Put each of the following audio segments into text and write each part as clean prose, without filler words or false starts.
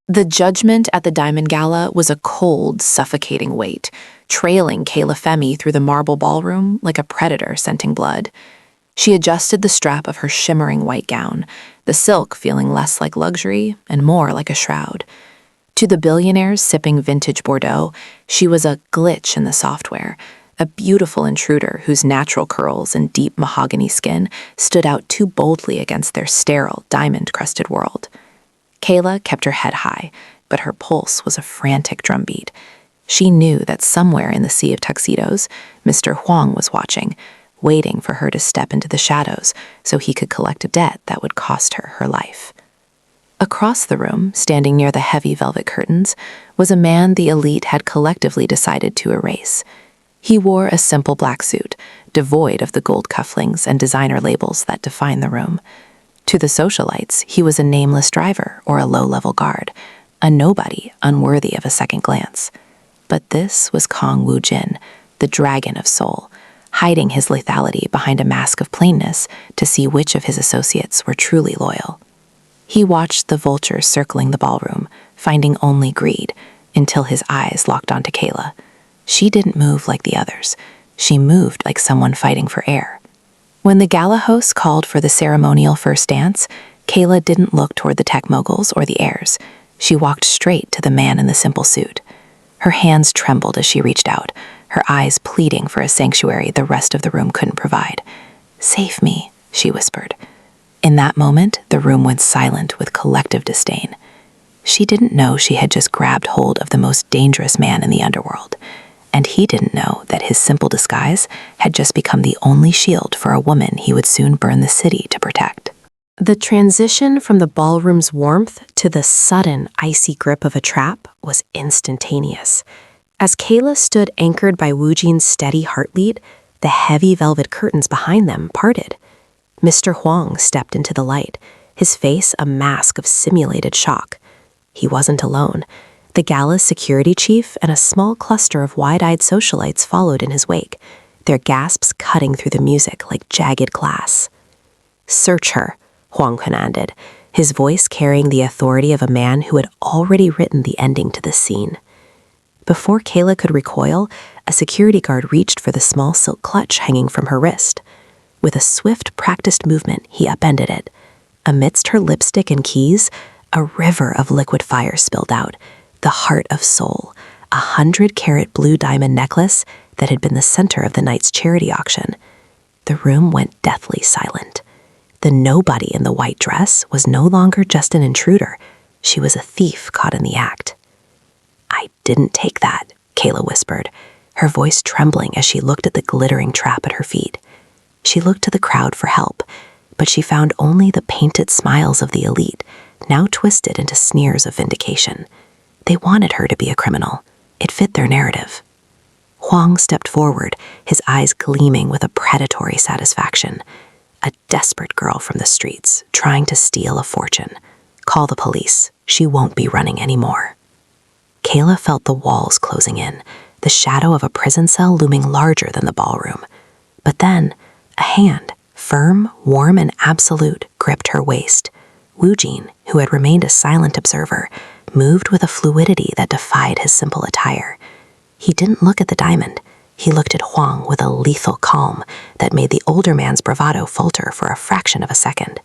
The judgment at the Diamond Gala was a cold, suffocating weight, trailing Kaylah Femi through the marble ballroom like a predator scenting blood. She adjusted the strap of her shimmering white gown, the silk feeling less like luxury and more like a shroud. To the billionaires sipping vintage Bordeaux, she was a glitch in the software, a beautiful intruder whose natural curls and deep mahogany skin stood out too boldly against their sterile, diamond-crusted world. Kaylah kept her head high, but her pulse was a frantic drumbeat. She knew that somewhere in the sea of tuxedos, Mr. Huang was watching, waiting for her to step into the shadows so he could collect a debt that would cost her life. Across the room, standing near the heavy velvet curtains, was a man the elite had collectively decided to erase. He wore a simple black suit, devoid of the gold cufflinks and designer labels that define the room. To the socialites, he was a nameless driver or a low-level guard, a nobody unworthy of a second glance. But this was Kang Woo-Jin, the Dragon of Seoul, hiding his lethality behind a mask of plainness to see which of his associates were truly loyal. He watched the vultures circling the ballroom, finding only greed, until his eyes locked onto Kaylah. She didn't move like the others. She moved like someone fighting for air. When the gala host called for the ceremonial first dance, Kaylah didn't look toward the tech moguls or the heirs. She walked straight to the man in the simple suit. Her hands trembled as she reached out, her eyes pleading for a sanctuary the rest of the room couldn't provide. "Save me," she whispered. In that moment, the room went silent with collective disdain. She didn't know she had just grabbed hold of the most dangerous man in the underworld, and he didn't know that his simple disguise had just become the only shield for a woman he would soon burn the city to protect. The transition from the ballroom's warmth to the sudden, icy grip of a trap was instantaneous. As Kaylah stood anchored by Woo-Jin's steady heartbeat, the heavy velvet curtains behind them parted. Mr. Huang stepped into the light, his face a mask of simulated shock. He wasn't alone. The gala's security chief and a small cluster of wide-eyed socialites followed in his wake, their gasps cutting through the music like jagged glass. "Search her," Huang commanded, his voice carrying the authority of a man who had already written the ending to the scene. Before Kaylah could recoil, a security guard reached for the small silk clutch hanging from her wrist. With a swift, practiced movement, he upended it. Amidst her lipstick and keys, a river of liquid fire spilled out, the heart of Seoul, 100-carat blue diamond necklace that had been the center of the night's charity auction. The room went deathly silent. The nobody in the white dress was no longer just an intruder. She was a thief caught in the act. "I didn't take that," Kaylah whispered, her voice trembling as she looked at the glittering trap at her feet. She looked to the crowd for help, but she found only the painted smiles of the elite, now twisted into sneers of vindication. They wanted her to be a criminal. It fit their narrative. Huang stepped forward, his eyes gleaming with a predatory satisfaction. A desperate girl from the streets, trying to steal a fortune. "Call the police. She won't be running anymore." Kaylah felt the walls closing in, the shadow of a prison cell looming larger than the ballroom. But then, a hand, firm, warm, and absolute, gripped her waist. Woo-Jin, who had remained a silent observer, moved with a fluidity that defied his simple attire. He didn't look at the diamond. He looked at Huang with a lethal calm that made the older man's bravado falter for a fraction of a second.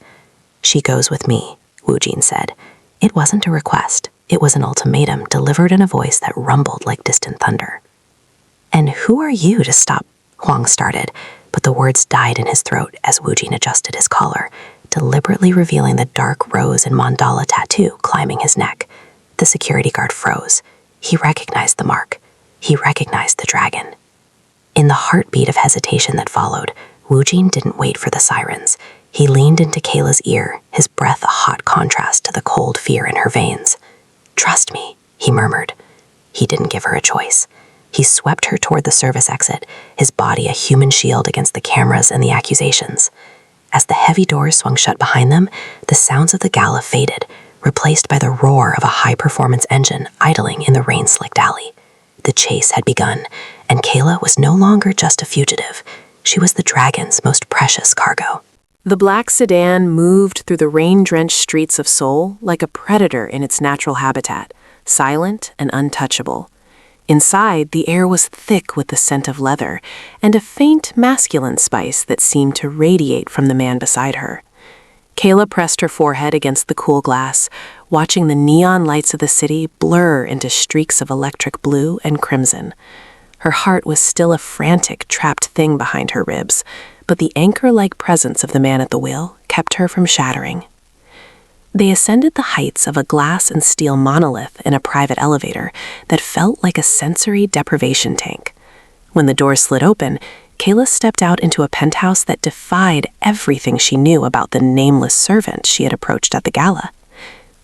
"She goes with me," Woo-Jin said. It wasn't a request. It was an ultimatum delivered in a voice that rumbled like distant thunder. "And who are you to stop?" Huang started, but the words died in his throat as Woo-Jin adjusted his collar, deliberately revealing the dark rose and mandala tattoo climbing his neck. The security guard froze. He recognized the mark. He recognized the dragon. In the heartbeat of hesitation that followed, Woo-Jin didn't wait for the sirens. He leaned into Kaylah's ear, his breath a hot contrast to the cold fear in her veins. "Trust me," he murmured. He didn't give her a choice. He swept her toward the service exit, his body a human shield against the cameras and the accusations. As the heavy doors swung shut behind them, the sounds of the gala faded, replaced by the roar of a high-performance engine idling in the rain-slicked alley. The chase had begun, and Kaylah was no longer just a fugitive. She was the dragon's most precious cargo. The black sedan moved through the rain-drenched streets of Seoul like a predator in its natural habitat, silent and untouchable. Inside, the air was thick with the scent of leather and a faint masculine spice that seemed to radiate from the man beside her. Kaylah pressed her forehead against the cool glass, watching the neon lights of the city blur into streaks of electric blue and crimson. Her heart was still a frantic, trapped thing behind her ribs, but the anchor-like presence of the man at the wheel kept her from shattering. They ascended the heights of a glass and steel monolith in a private elevator that felt like a sensory deprivation tank. When the doors slid open, Kaylah stepped out into a penthouse that defied everything she knew about the nameless servant she had approached at the gala.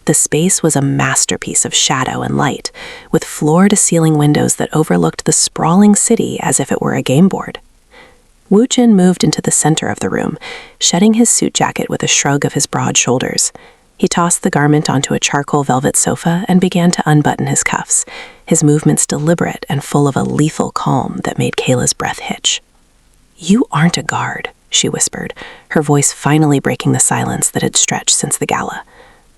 The space was a masterpiece of shadow and light, with floor-to-ceiling windows that overlooked the sprawling city as if it were a game board. Woo-Jin moved into the center of the room, shedding his suit jacket with a shrug of his broad shoulders. He tossed the garment onto a charcoal velvet sofa and began to unbutton his cuffs, his movements deliberate and full of a lethal calm that made Kaylah's breath hitch. "You aren't a guard," she whispered, her voice finally breaking the silence that had stretched since the gala.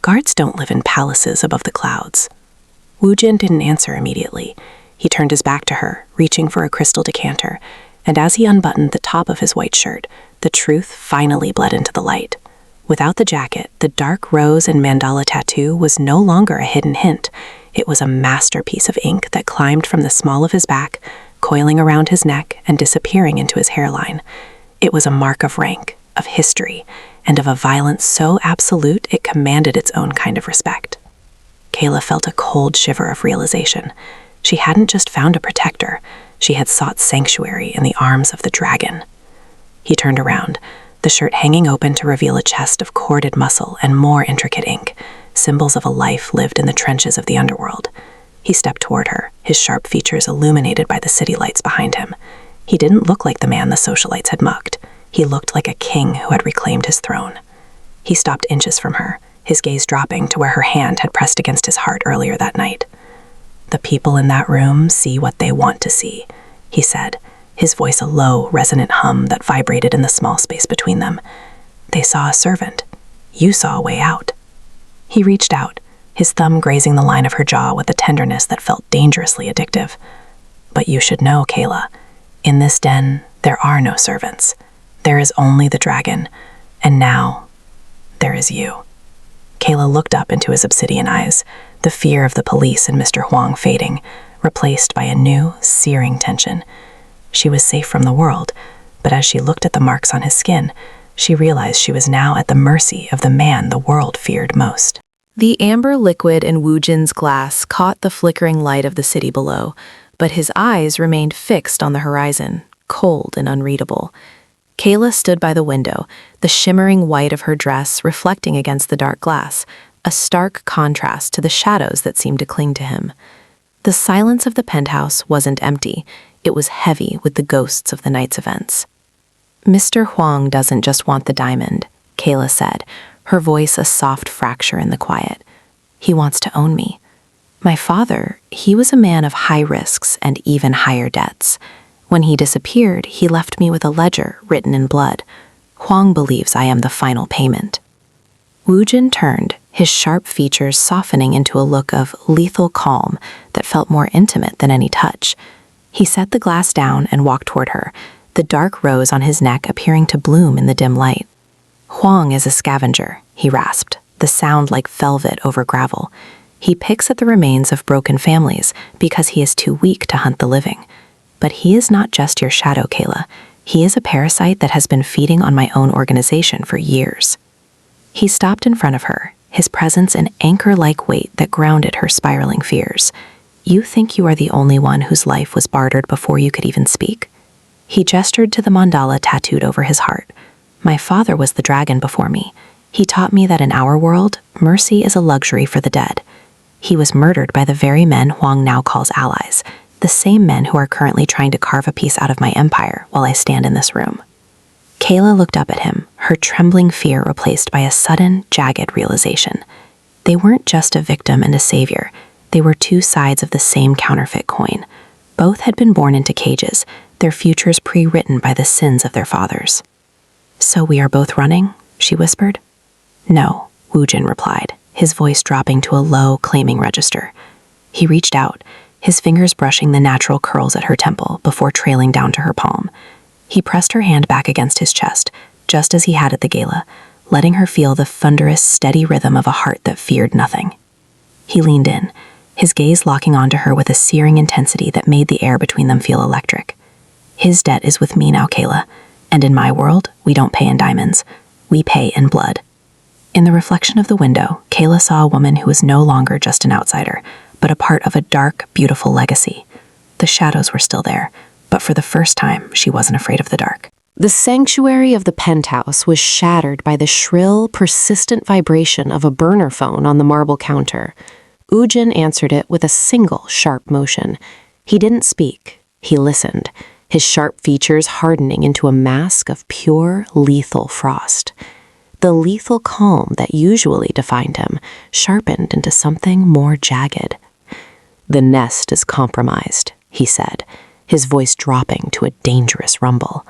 "Guards don't live in palaces above the clouds." Woo-Jin didn't answer immediately. He turned his back to her, reaching for a crystal decanter, and as he unbuttoned the top of his white shirt, the truth finally bled into the light. Without the jacket, the dark rose and mandala tattoo was no longer a hidden hint. It was a masterpiece of ink that climbed from the small of his back, coiling around his neck and disappearing into his hairline. It was a mark of rank, of history, and of a violence so absolute it commanded its own kind of respect. Kaylah felt a cold shiver of realization. She hadn't just found a protector, she had sought sanctuary in the arms of the dragon. He turned around, the shirt hanging open to reveal a chest of corded muscle and more intricate ink, symbols of a life lived in the trenches of the underworld. He stepped toward her, his sharp features illuminated by the city lights behind him. He didn't look like the man the socialites had mugged. He looked like a king who had reclaimed his throne. He stopped inches from her, his gaze dropping to where her hand had pressed against his heart earlier that night. "The people in that room see what they want to see," he said, his voice a low, resonant hum that vibrated in the small space between them. "They saw a servant. You saw a way out." He reached out, his thumb grazing the line of her jaw with a tenderness that felt dangerously addictive. "But you should know, Kaylah, in this den, there are no servants. There is only the dragon, and now, there is you." Kaylah looked up into his obsidian eyes, the fear of the police and Mr. Huang fading, replaced by a new, searing tension. She was safe from the world, but as she looked at the marks on his skin, she realized she was now at the mercy of the man the world feared most. The amber liquid in Woo-Jin's glass caught the flickering light of the city below, but his eyes remained fixed on the horizon, cold and unreadable. Kaylah stood by the window, the shimmering white of her dress reflecting against the dark glass, a stark contrast to the shadows that seemed to cling to him. The silence of the penthouse wasn't empty. It was heavy with the ghosts of the night's events. "Mr. Huang doesn't just want the diamond," Kaylah said, her voice a soft fracture in the quiet. "He wants to own me. My father, he was a man of high risks and even higher debts. When he disappeared, he left me with a ledger written in blood. Huang believes I am the final payment." Woo-Jin turned, his sharp features softening into a look of lethal calm that felt more intimate than any touch. He set the glass down and walked toward her, the dark rose on his neck appearing to bloom in the dim light. "Huang is a scavenger," he rasped, the sound like velvet over gravel. "He picks at the remains of broken families because he is too weak to hunt the living. But he is not just your shadow, Kaylah. He is a parasite that has been feeding on my own organization for years." He stopped in front of her, his presence an anchor-like weight that grounded her spiraling fears. "You think you are the only one whose life was bartered before you could even speak?" He gestured to the mandala tattooed over his heart. "My father was the dragon before me. He taught me that in our world, mercy is a luxury for the dead. He was murdered by the very men Huang now calls allies, the same men who are currently trying to carve a piece out of my empire while I stand in this room." Kaylah looked up at him, her trembling fear replaced by a sudden, jagged realization. They weren't just a victim and a savior. They were two sides of the same counterfeit coin. Both had been born into cages, their futures pre-written by the sins of their fathers. "So we are both running?" she whispered. "No," Woo-Jin replied, his voice dropping to a low, claiming register. He reached out, his fingers brushing the natural curls at her temple before trailing down to her palm. He pressed her hand back against his chest, just as he had at the gala, letting her feel the thunderous, steady rhythm of a heart that feared nothing. He leaned in, his gaze locking onto her with a searing intensity that made the air between them feel electric. "His debt is with me now, Kaylah, and in my world, we don't pay in diamonds. We pay in blood." In the reflection of the window, Kaylah saw a woman who was no longer just an outsider, but a part of a dark, beautiful legacy. The shadows were still there, but for the first time, she wasn't afraid of the dark. The sanctuary of the penthouse was shattered by the shrill, persistent vibration of a burner phone on the marble counter. Woo-Jin answered it with a single sharp motion. He didn't speak. He listened, his sharp features hardening into a mask of pure, lethal frost. The lethal calm that usually defined him sharpened into something more jagged. "The nest is compromised," he said, his voice dropping to a dangerous rumble.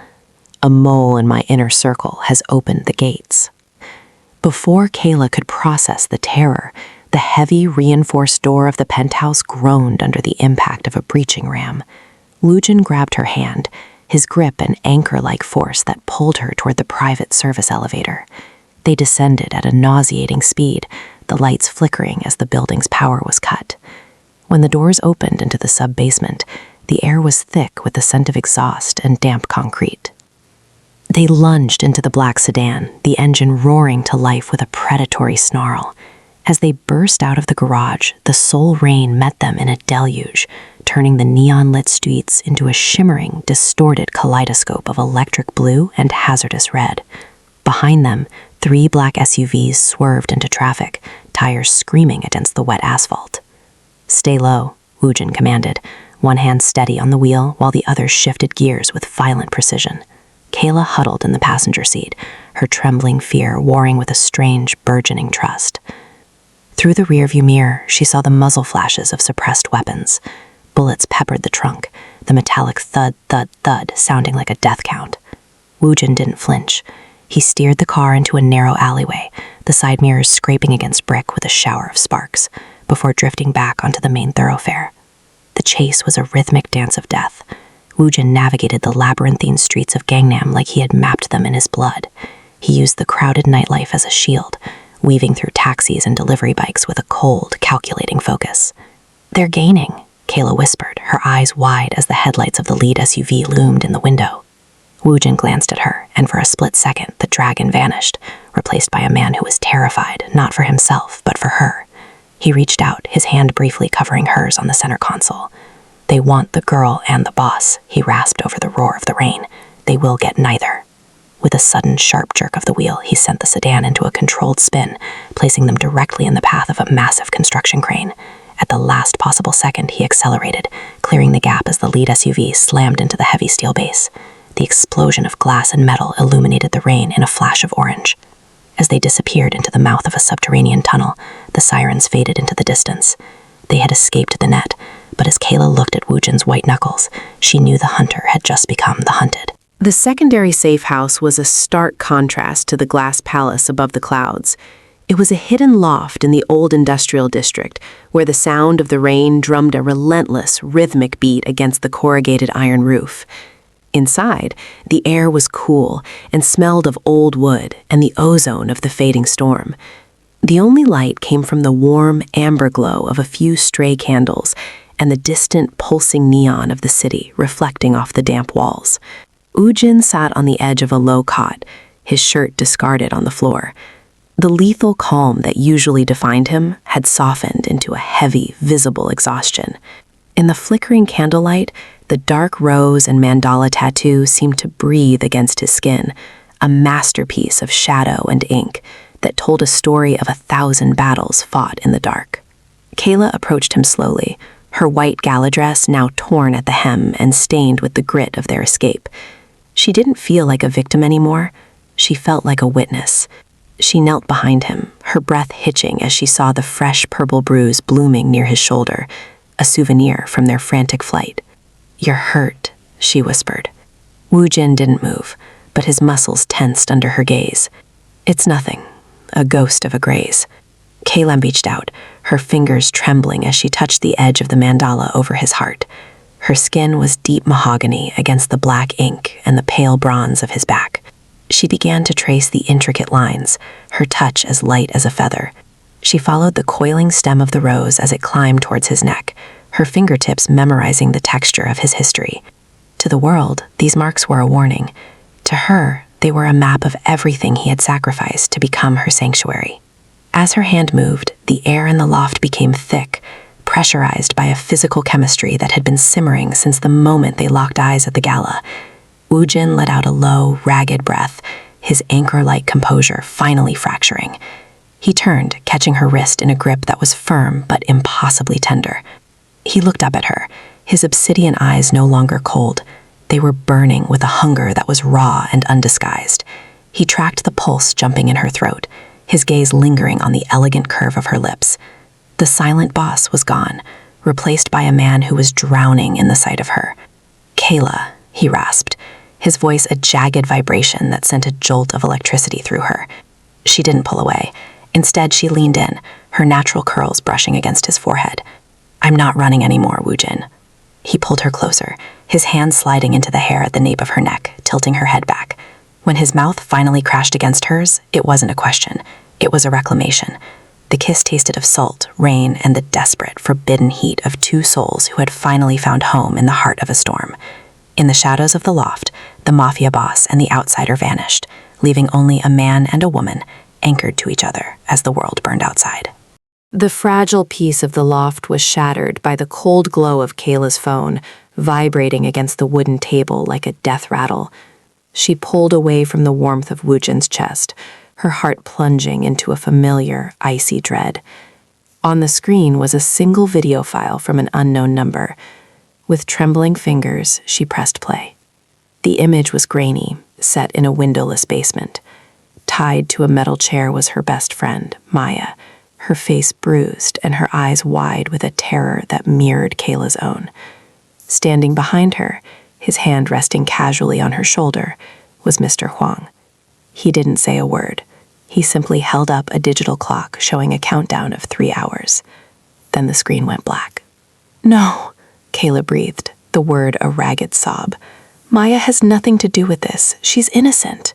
"A mole in my inner circle has opened the gates." Before Kaylah could process the terror, the heavy, reinforced door of the penthouse groaned under the impact of a breaching ram. Woo-Jin grabbed her hand, his grip an anchor-like force that pulled her toward the private service elevator. They descended at a nauseating speed, the lights flickering as the building's power was cut. When the doors opened into the sub-basement, the air was thick with the scent of exhaust and damp concrete. They lunged into the black sedan, the engine roaring to life with a predatory snarl. As they burst out of the garage, the Seoul rain met them in a deluge, turning the neon-lit streets into a shimmering, distorted kaleidoscope of electric blue and hazardous red. Behind them, 3 black SUVs swerved into traffic, tires screaming against the wet asphalt. "Stay low," Woo-Jin commanded, one hand steady on the wheel while the other shifted gears with violent precision. Kaylah huddled in the passenger seat, her trembling fear warring with a strange, burgeoning trust. Through the rearview mirror, she saw the muzzle flashes of suppressed weapons. Bullets peppered the trunk, the metallic thud, thud, thud sounding like a death count. Woo-Jin didn't flinch. He steered the car into a narrow alleyway, the side mirrors scraping against brick with a shower of sparks, before drifting back onto the main thoroughfare. The chase was a rhythmic dance of death. Woo-Jin navigated the labyrinthine streets of Gangnam like he had mapped them in his blood. He used the crowded nightlife as a shield, weaving through taxis and delivery bikes with a cold, calculating focus. "They're gaining," Kaylah whispered, her eyes wide as the headlights of the lead SUV loomed in the window. Woo-Jin glanced at her, and for a split second, the dragon vanished, replaced by a man who was terrified, not for himself, but for her. He reached out, his hand briefly covering hers on the center console. "They want the girl and the boss," he rasped over the roar of the rain. "They will get neither." With a sudden, sharp jerk of the wheel, he sent the sedan into a controlled spin, placing them directly in the path of a massive construction crane. At the last possible second, he accelerated, clearing the gap as the lead SUV slammed into the heavy steel base. The explosion of glass and metal illuminated the rain in a flash of orange. As they disappeared into the mouth of a subterranean tunnel, the sirens faded into the distance. They had escaped the net, but as Kaylah looked at Woo-Jin's white knuckles, she knew the hunter had just become the hunted. The secondary safe house was a stark contrast to the glass palace above the clouds. It was a hidden loft in the old industrial district, where the sound of the rain drummed a relentless, rhythmic beat against the corrugated iron roof. Inside, the air was cool and smelled of old wood and the ozone of the fading storm. The only light came from the warm, amber glow of a few stray candles and the distant, pulsing neon of the city reflecting off the damp walls. Woo-Jin sat on the edge of a low cot, his shirt discarded on the floor. The lethal calm that usually defined him had softened into a heavy, visible exhaustion. In the flickering candlelight, the dark rose and mandala tattoo seemed to breathe against his skin, a masterpiece of shadow and ink that told a story of 1,000 battles fought in the dark. Kaylah approached him slowly, her white gala dress now torn at the hem and stained with the grit of their escape. She didn't feel like a victim anymore. She felt like a witness. She knelt behind him, her breath hitching as she saw the fresh purple bruise blooming near his shoulder, a souvenir from their frantic flight. "You're hurt," she whispered. Woo-Jin didn't move, but his muscles tensed under her gaze. "It's nothing. A ghost of a graze." Kaylah reached out, her fingers trembling as she touched the edge of the mandala over his heart. Her skin was deep mahogany against the black ink and the pale bronze of his back. She began to trace the intricate lines, her touch as light as a feather. She followed the coiling stem of the rose as it climbed towards his neck, her fingertips memorizing the texture of his history. To the world, these marks were a warning. To her, they were a map of everything he had sacrificed to become her sanctuary. As her hand moved, the air in the loft became thick, pressurized by a physical chemistry that had been simmering since the moment they locked eyes at the gala. Woo-Jin let out a low, ragged breath, his anchor-like composure finally fracturing. He turned, catching her wrist in a grip that was firm but impossibly tender. He looked up at her, his obsidian eyes no longer cold. They were burning with a hunger that was raw and undisguised. He tracked the pulse jumping in her throat, his gaze lingering on the elegant curve of her lips. The silent boss was gone, replaced by a man who was drowning in the sight of her. "Kaylah," he rasped, his voice a jagged vibration that sent a jolt of electricity through her. She didn't pull away. Instead, she leaned in, her natural curls brushing against his forehead. "I'm not running anymore, Woo-Jin." He pulled her closer, his hand sliding into the hair at the nape of her neck, tilting her head back. When his mouth finally crashed against hers, it wasn't a question. It was a reclamation. The kiss tasted of salt, rain, and the desperate, forbidden heat of two souls who had finally found home in the heart of a storm. In the shadows of the loft, the mafia boss and the outsider vanished, leaving only a man and a woman, anchored to each other as the world burned outside. The fragile peace of the loft was shattered by the cold glow of Kaylah's phone, vibrating against the wooden table like a death rattle. She pulled away from the warmth of Woo-Jin's chest, her heart plunging into a familiar, icy dread. On the screen was a single video file from an unknown number. With trembling fingers, she pressed play. The image was grainy, set in a windowless basement. Tied to a metal chair was her best friend, Maya, her face bruised and her eyes wide with a terror that mirrored Kaylah's own. Standing behind her, his hand resting casually on her shoulder, was Mr. Huang. He didn't say a word. He simply held up a digital clock showing a countdown of 3 hours. Then the screen went black. "No," Kaylah breathed, the word a ragged sob. "Maya has nothing to do with this. She's innocent."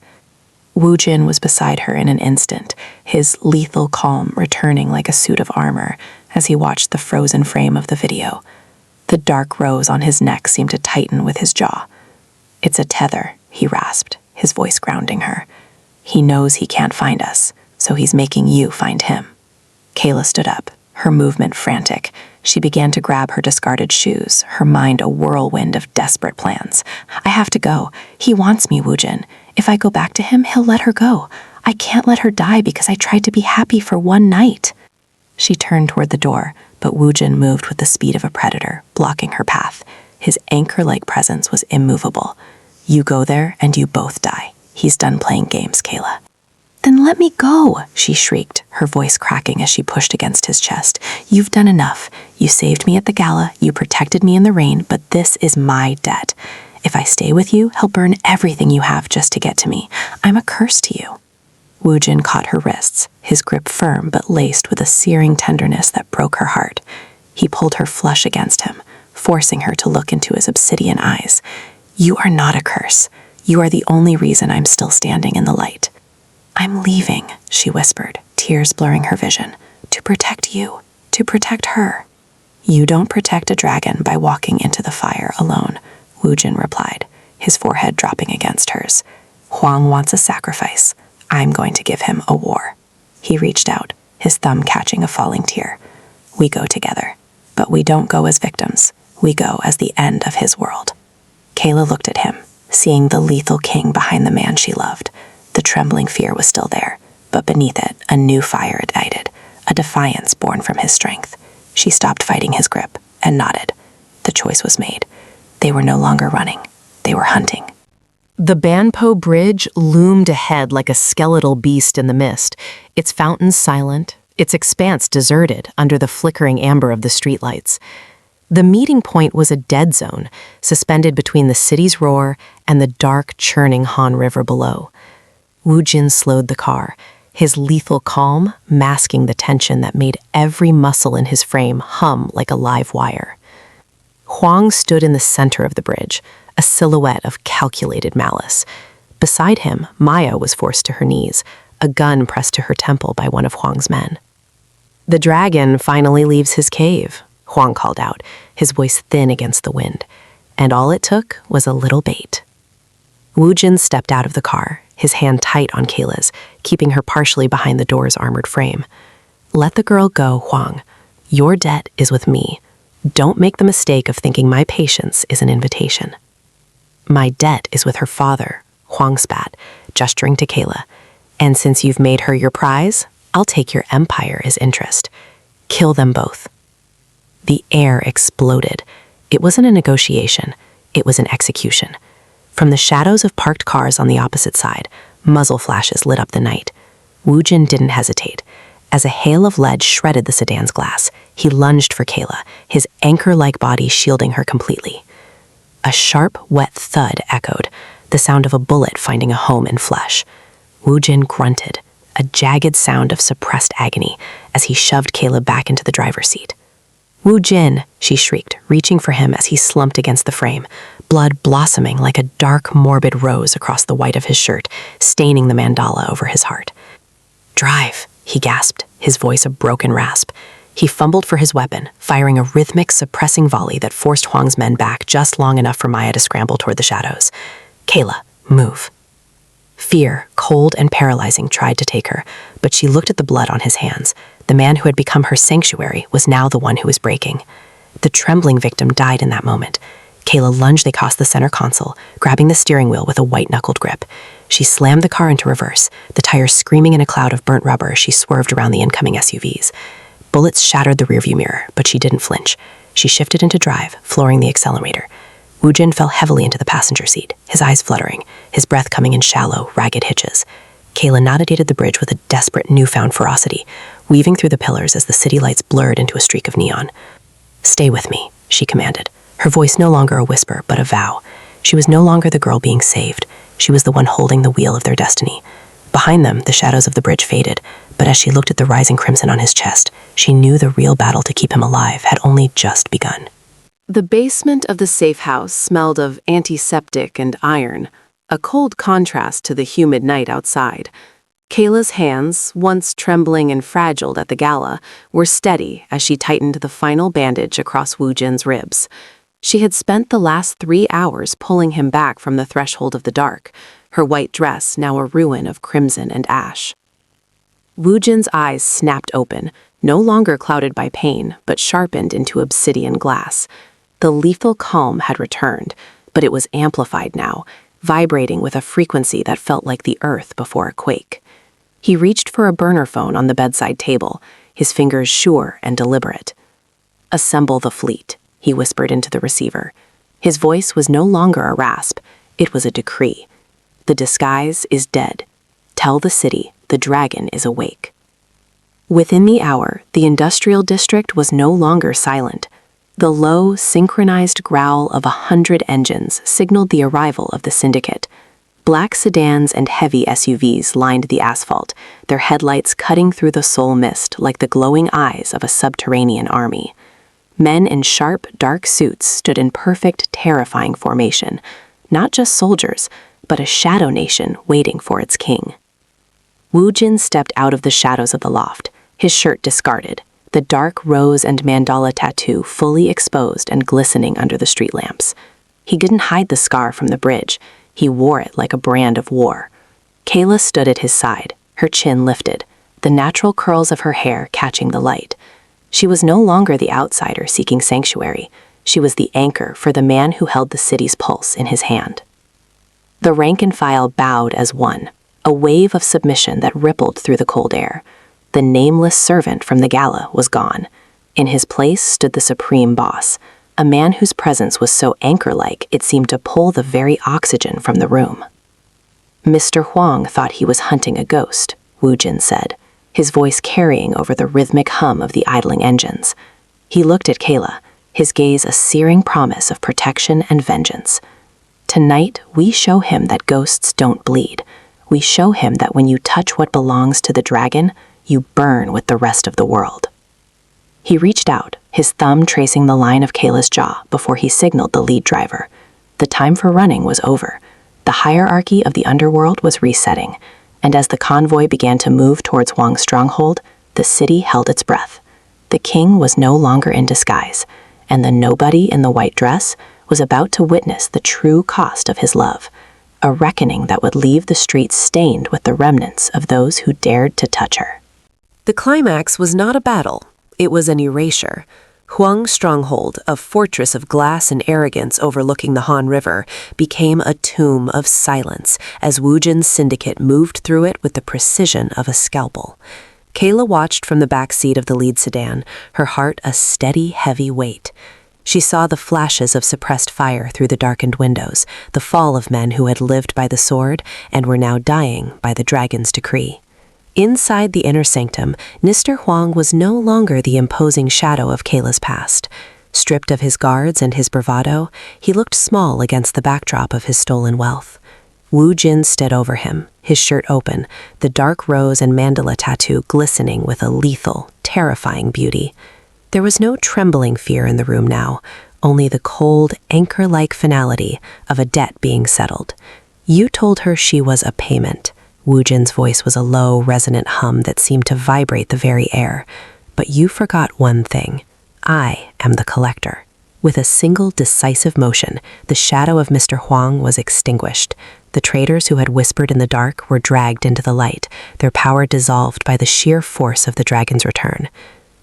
Woo-Jin was beside her in an instant, his lethal calm returning like a suit of armor as he watched the frozen frame of the video. The dark rose on his neck seemed to tighten with his jaw. "It's a tether," he rasped, his voice grounding her. "He knows he can't find us, so he's making you find him." Kaylah stood up, her movement frantic. She began to grab her discarded shoes, her mind a whirlwind of desperate plans. "I have to go. He wants me, Woo-Jin. If I go back to him, he'll let her go. I can't let her die because I tried to be happy for one night." She turned toward the door, but Woo-Jin moved with the speed of a predator, blocking her path. His anchor-like presence was immovable. "You go there, and you both die. He's done playing games, Kaylah." "Then let me go," she shrieked, her voice cracking as she pushed against his chest. "You've done enough. You saved me at the gala, you protected me in the rain, but this is my debt. If I stay with you, he'll burn everything you have just to get to me. I'm a curse to you." Woo-Jin caught her wrists, his grip firm but laced with a searing tenderness that broke her heart. He pulled her flush against him, forcing her to look into his obsidian eyes. "You are not a curse. You are the only reason I'm still standing in the light." "I'm leaving," she whispered, tears blurring her vision. "To protect you, to protect her." "You don't protect a dragon by walking into the fire alone," Woo-Jin replied, his forehead dropping against hers. "Huang wants a sacrifice. I'm going to give him a war." He reached out, his thumb catching a falling tear. "We go together, but we don't go as victims. We go as the end of his world." Kaylah looked at him, seeing the lethal king behind the man she loved. The trembling fear was still there, but beneath it, a new fire ignited, a defiance born from his strength. She stopped fighting his grip and nodded. The choice was made. They were no longer running. They were hunting. The Banpo Bridge loomed ahead like a skeletal beast in the mist, its fountains silent, its expanse deserted under the flickering amber of the streetlights. The meeting point was a dead zone, suspended between the city's roar and the dark, churning Han River below. Woo-Jin slowed the car, his lethal calm masking the tension that made every muscle in his frame hum like a live wire. Hwang stood in the center of the bridge, a silhouette of calculated malice. Beside him, Maya was forced to her knees, a gun pressed to her temple by one of Hwang's men. "The dragon finally leaves his cave," Hwang called out, his voice thin against the wind, and all it took was a little bait. Woo-Jin stepped out of the car, his hand tight on Kaylah's, keeping her partially behind the door's armored frame. "Let the girl go, Hwang. Your debt is with me. Don't make the mistake of thinking my patience is an invitation." "My debt is with her father," Hwang spat, gesturing to Kaylah. "And since you've made her your prize, I'll take your empire as interest. Kill them both." The air exploded. It wasn't a negotiation. It was an execution. From the shadows of parked cars on the opposite side, muzzle flashes lit up the night. Woo-Jin didn't hesitate. As a hail of lead shredded the sedan's glass, he lunged for Kaylah, his anchor-like body shielding her completely. A sharp, wet thud echoed, the sound of a bullet finding a home in flesh. Woo-Jin grunted, a jagged sound of suppressed agony, as he shoved Kaylah back into the driver's seat. "Woo-Jin," she shrieked, reaching for him as he slumped against the frame, blood blossoming like a dark, morbid rose across the white of his shirt, staining the mandala over his heart. "Drive," he gasped, his voice a broken rasp. He fumbled for his weapon, firing a rhythmic, suppressing volley that forced Hwang's men back just long enough for Maya to scramble toward the shadows. "Kaylah, move." Fear, cold and paralyzing, tried to take her, but she looked at the blood on his hands. The man who had become her sanctuary was now the one who was breaking. The trembling victim died in that moment. Kaylah lunged across the center console, grabbing the steering wheel with a white-knuckled grip. She slammed the car into reverse, the tires screaming in a cloud of burnt rubber as she swerved around the incoming SUVs. Bullets shattered the rearview mirror, but she didn't flinch. She shifted into drive, flooring the accelerator. Woo-Jin fell heavily into the passenger seat, his eyes fluttering, his breath coming in shallow, ragged hitches. Kaylah navigated the bridge with a desperate newfound ferocity, weaving through the pillars as the city lights blurred into a streak of neon. "Stay with me," she commanded, her voice no longer a whisper, but a vow. She was no longer the girl being saved. She was the one holding the wheel of their destiny. Behind them, the shadows of the bridge faded, but as she looked at the rising crimson on his chest, she knew the real battle to keep him alive had only just begun. The basement of the safe house smelled of antiseptic and iron, a cold contrast to the humid night outside. Kaylah's hands, once trembling and fragile at the gala, were steady as she tightened the final bandage across Woo-Jin's ribs. She had spent the last 3 hours pulling him back from the threshold of the dark, her white dress now a ruin of crimson and ash. Woo-Jin's eyes snapped open, no longer clouded by pain, but sharpened into obsidian glass. The lethal calm had returned, but it was amplified now, vibrating with a frequency that felt like the earth before a quake. He reached for a burner phone on the bedside table, his fingers sure and deliberate. "Assemble the fleet," he whispered into the receiver. His voice was no longer a rasp, it was a decree. "The disguise is dead. Tell the city the dragon is awake." Within the hour, the industrial district was no longer silent. The low, synchronized growl of 100 engines signaled the arrival of the syndicate. Black sedans and heavy SUVs lined the asphalt, their headlights cutting through the Seoul mist like the glowing eyes of a subterranean army. Men in sharp, dark suits stood in perfect, terrifying formation. Not just soldiers, but a shadow nation waiting for its king. Woo-Jin stepped out of the shadows of the loft, his shirt discarded, the dark rose and mandala tattoo fully exposed and glistening under the street lamps. He didn't hide the scar from the bridge. He wore it like a brand of war. Kaylah stood at his side, her chin lifted, the natural curls of her hair catching the light. She was no longer the outsider seeking sanctuary. She was the anchor for the man who held the city's pulse in his hand. The rank and file bowed as one, a wave of submission that rippled through the cold air. The nameless servant from the gala was gone. In his place stood the supreme boss, a man whose presence was so anchor-like it seemed to pull the very oxygen from the room. "Mr. Hwang thought he was hunting a ghost," Woo-Jin said, his voice carrying over the rhythmic hum of the idling engines. He looked at Kaylah, his gaze a searing promise of protection and vengeance. Tonight, we show him that ghosts don't bleed. We show him that when you touch what belongs to the dragon, you burn with the rest of the world. He reached out, his thumb tracing the line of Kaylah's jaw before he signaled the lead driver. The time for running was over. The hierarchy of the underworld was resetting, and as the convoy began to move towards Hwang's stronghold, the city held its breath. The king was no longer in disguise, and the nobody in the white dress was about to witness the true cost of his love, a reckoning that would leave the streets stained with the remnants of those who dared to touch her. The climax was not a battle, it was an erasure. Hwang's stronghold, a fortress of glass and arrogance overlooking the Han River, became a tomb of silence as Woo-Jin's syndicate moved through it with the precision of a scalpel. Kaylah watched from the back seat of the lead sedan, her heart a steady, heavy weight. She saw the flashes of suppressed fire through the darkened windows, the fall of men who had lived by the sword and were now dying by the dragon's decree. Inside the inner sanctum, Mr. Hwang was no longer the imposing shadow of Kaylah's past. Stripped of his guards and his bravado, he looked small against the backdrop of his stolen wealth. Woo-Jin stood over him, his shirt open, the dark rose and mandala tattoo glistening with a lethal, terrifying beauty. There was no trembling fear in the room now, only the cold, anchor-like finality of a debt being settled. You told her she was a payment. Woo-Jin's voice was a low, resonant hum that seemed to vibrate the very air. But you forgot one thing. I am the collector. With a single decisive motion, the shadow of Mr. Hwang was extinguished. The traitors who had whispered in the dark were dragged into the light, their power dissolved by the sheer force of the dragon's return.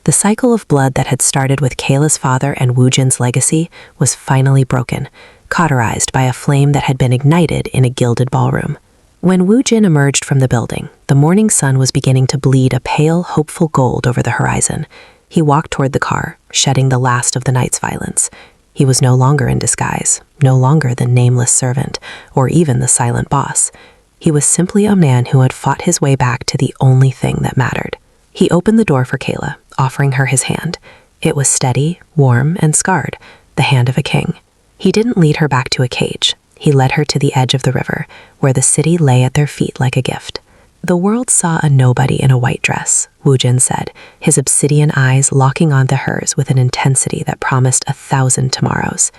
The cycle of blood that had started with Kaylah's father and Woo-Jin's legacy was finally broken, cauterized by a flame that had been ignited in a gilded ballroom. When Woo-Jin emerged from the building, the morning sun was beginning to bleed a pale, hopeful gold over the horizon. He walked toward the car, shedding the last of the night's violence. He was no longer in disguise, no longer the nameless servant, or even the silent boss. He was simply a man who had fought his way back to the only thing that mattered. He opened the door for Kaylah, offering her his hand. It was steady, warm, and scarred, the hand of a king. He didn't lead her back to a cage. He led her to the edge of the river, where the city lay at their feet like a gift. The world saw a nobody in a white dress, Woo-Jin said, his obsidian eyes locking onto hers with an intensity that promised 1,000 tomorrows.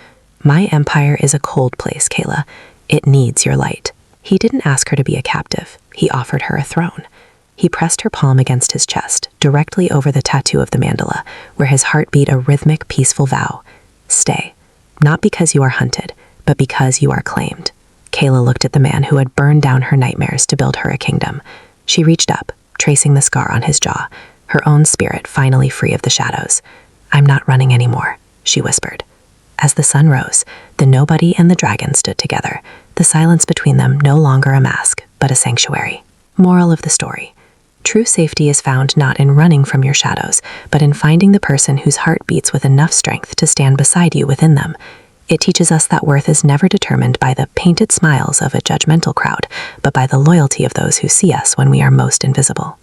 My empire is a cold place, Kaylah. It needs your light. He didn't ask her to be a captive. He offered her a throne. He pressed her palm against his chest, directly over the tattoo of the mandala, where his heart beat a rhythmic, peaceful vow. Stay. Not because you are hunted, but because you are claimed. Kaylah looked at the man who had burned down her nightmares to build her a kingdom. She reached up, tracing the scar on his jaw, her own spirit finally free of the shadows. I'm not running anymore, she whispered. As the sun rose, the nobody and the dragon stood together, the silence between them no longer a mask, but a sanctuary. Moral of the story. True safety is found not in running from your shadows, but in finding the person whose heart beats with enough strength to stand beside you within them. It teaches us that worth is never determined by the painted smiles of a judgmental crowd, but by the loyalty of those who see us when we are most invisible.